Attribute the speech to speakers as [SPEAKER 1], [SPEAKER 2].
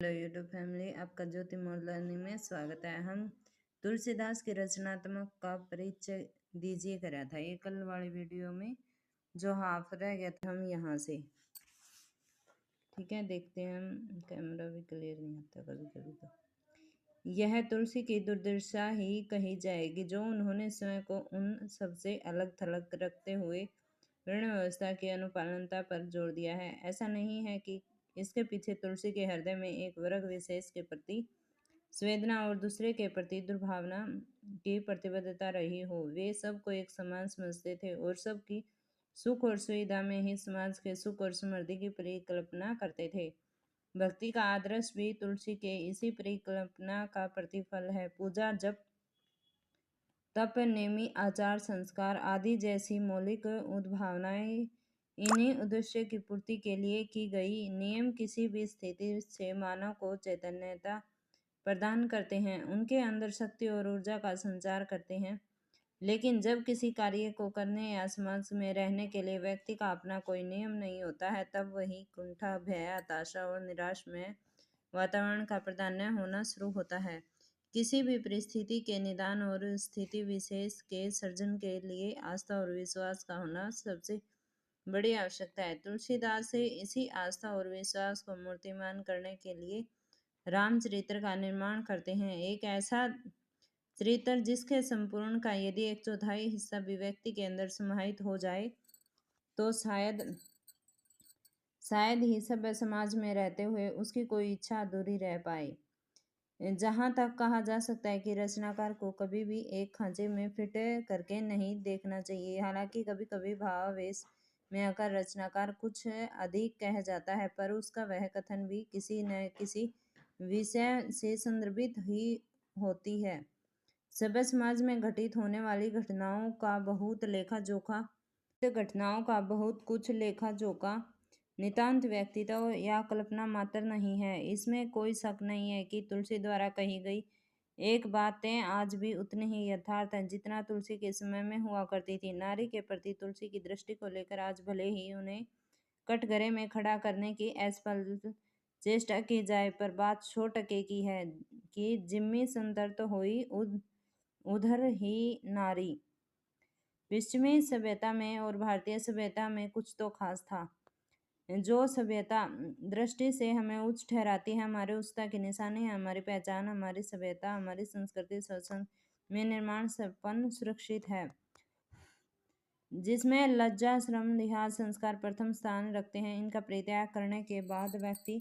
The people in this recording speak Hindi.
[SPEAKER 1] हेलो यूट्यूब फैमिली, आपका ज्योति मोड लर्निंग में स्वागत है। हम तुलसीदास की रचनात्मक का परिचय दीजिए करा था ये कल वाली वीडियो में, जो हाफ रह गया था हम यहाँ से। ठीक है, देखते हैं हम। कैमरा भी क्लियर नहीं आता कभी कभी तो। यह तुलसी की दुर्दशा ही कही जाएगी, जो उन्होंने स्वयं को उन सबसे अलग थलग रखते हुए वर्ण व्यवस्था की अनुपालनता पर जोर दिया है। ऐसा नहीं है कि इसके पीछे तुलसी के हृदय में एक वर्ग विशेष के प्रति संवेदना और दूसरे के प्रति दुर्भावना की प्रतिबद्धता रही हो। वे सबको एक समान समझते थे और सबकी सुख और सुविधा में ही समाज के सुख और समृद्धि की परिकल्पना करते थे। भक्ति का आदर्श भी तुलसी के इसी परिकल्पना का प्रतिफल है। पूजा, जप, तप, नेमी, आचार, संस्कार आदि जैसी मौलिक उद्भावनाएं इन्हीं उद्देश्य की पूर्ति के लिए की गई। नियम किसी भी स्थिति से मानव को चैतन्यता प्रदान करते हैं, उनके अंदर शक्ति और ऊर्जा का संचार करते हैं। लेकिन जब किसी कार्य को करने या समाज में रहने के लिए व्यक्ति का अपना कोई नियम नहीं होता है, तब वही कुंठा, भय, हताशा और निराश में वातावरण का प्राधान्य होना शुरू होता है। किसी भी परिस्थिति के निदान और स्थिति विशेष के सर्जन के लिए आस्था और विश्वास का होना सबसे बड़ी आवश्यकता है। तुलसीदास से इसी आस्था और विश्वास को मूर्तिमान करने के लिए रामचरित्र का निर्माण करते हैं। एक ऐसा चरित्र जिसके संपूर्ण का यदि 1/4 हिस्सा भी व्यक्ति के अंदर समाहित हो जाए तो शायद ही सभ्य समाज में रहते हुए उसकी कोई इच्छा अधूरी रह पाए। जहां तक कहा जा सकता है कि रचनाकार को कभी भी एक खांचे में फिट करके नहीं देखना चाहिए। हालांकि कभी कभी भावावेश में आकर रचनाकार कुछ अधिक कह जाता है, पर उसका वह कथन भी किसी न किसी विषय से संदर्भित ही होती है। सभ्य समाज में घटित होने वाली घटनाओं का बहुत कुछ लेखा जोखा नितांत व्यक्तित्व या कल्पना मात्र नहीं है। इसमें कोई शक नहीं है कि तुलसी द्वारा कही गई एक बातें आज भी उतनी ही यथार्थ हैं जितना तुलसी के समय में हुआ करती थी। नारी के प्रति तुलसी की दृष्टि को लेकर आज भले ही उन्हें कटघरे में खड़ा करने की असफल चेष्टा की जाए, पर बात 100 टके की है कि जिम्मी संतर्त हुई उधर ही नारी। पश्चिमी सभ्यता में और भारतीय सभ्यता में कुछ तो खास था। जो सभ्यता दृष्टि से हमें उच्च ठहराती है, हमारे उच्चता की निशानी है, हमारी पहचान, हमारी सभ्यता, हमारी संस्कृति सत्संग में निर्माण संपन्न सुरक्षित है, जिसमें लज्जा, श्रम, लिहाज, संस्कार प्रथम स्थान रखते हैं। इनका परित्याग करने के बाद व्यक्ति